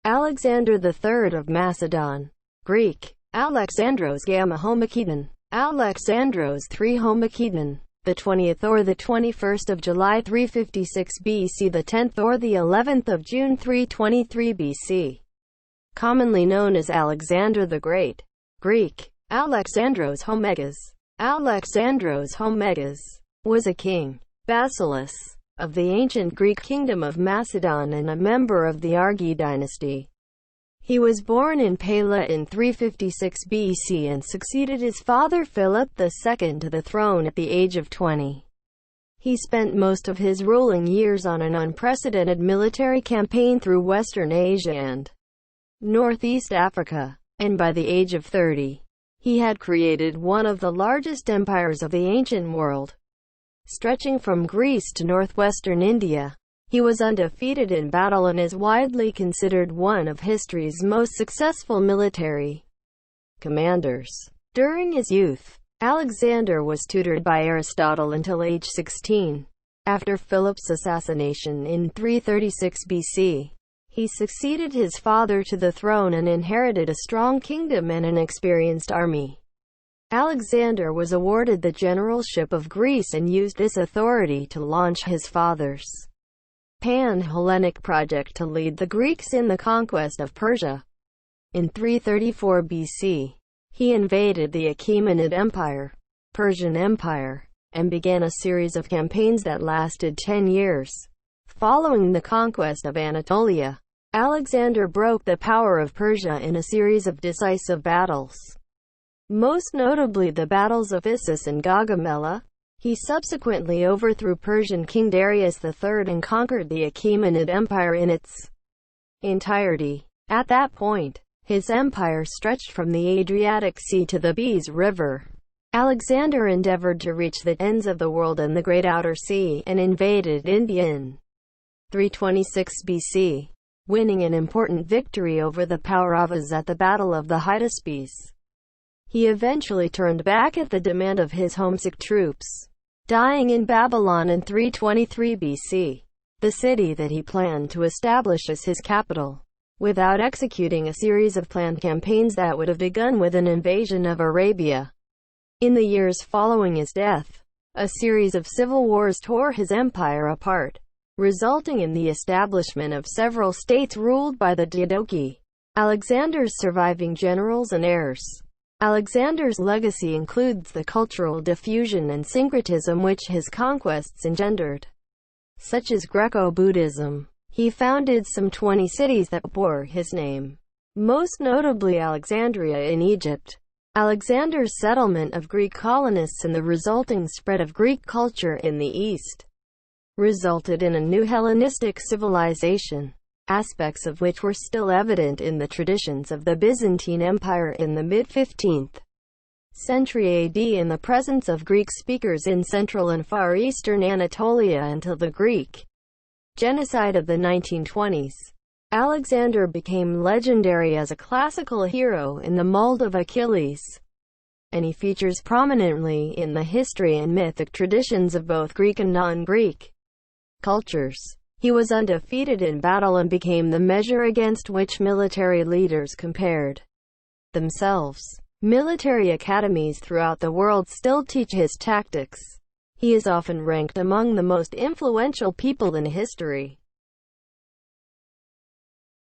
Alexander III of Macedon. Greek: Alexandros Gè Macedon, Alexandros III Macedon. The 20th or the 21st of July 356 BC, the 10th or the 11th of June 323 BC. Commonly known as Alexander the Great. Greek: Alexandros Mégas. Alexandros Mégas was a king, basileus, of the ancient Greek kingdom of Macedon and a member of the Argead dynasty. He was born in Pella in 356 BC and succeeded his father Philip II to the throne at the age of 20. He spent most of his ruling years on an unprecedented military campaign through Western Asia and Northeast Africa, and by the age of 30, he had created one of the largest empires of the ancient world. Stretching from Greece to northwestern India, he was undefeated in battle and is widely considered one of history's most successful military commanders. During his youth, Alexander was tutored by Aristotle until age 16. After Philip's assassination in 336 BC, he succeeded his father to the throne and inherited a strong kingdom and an experienced army. Alexander was awarded the generalship of Greece and used this authority to launch his father's Pan-Hellenic project to lead the Greeks in the conquest of Persia. In 334 BC, he invaded the Achaemenid Empire, Persian Empire, and began a series of campaigns that lasted 10 years. Following the conquest of Anatolia, Alexander broke the power of Persia in a series of decisive battles, most notably the battles of Issus and Gaugamela. He subsequently overthrew Persian king Darius III and conquered the Achaemenid Empire in its entirety. At that point, his empire stretched from the Adriatic Sea to the Beas River. Alexander endeavored to reach the ends of the world and the Great Outer Sea, and invaded India in 326 BC, winning an important victory over the Pauravas at the Battle of the Hydaspes. He eventually turned back at the demand of his homesick troops, dying in Babylon in 323 BC, the city that he planned to establish as his capital, without executing a series of planned campaigns that would have begun with an invasion of Arabia. In the years following his death, a series of civil wars tore his empire apart, resulting in the establishment of several states ruled by the Diadochi, Alexander's surviving generals and heirs. Alexander's legacy includes the cultural diffusion and syncretism which his conquests engendered, such as Greco-Buddhism. He founded some 20 cities that bore his name, most notably Alexandria in Egypt. Alexander's settlement of Greek colonists and the resulting spread of Greek culture in the East resulted in a new Hellenistic civilization, aspects of which were still evident in the traditions of the Byzantine Empire in the mid-15th century AD in the presence of Greek speakers in Central and Far Eastern Anatolia until the Greek genocide of the 1920s. Alexander became legendary as a classical hero in the mold of Achilles, and he features prominently in the history and mythic traditions of both Greek and non-Greek cultures. He was undefeated in battle and became the measure against which military leaders compared themselves. Military academies throughout the world still teach his tactics. He is often ranked among the most influential people in history.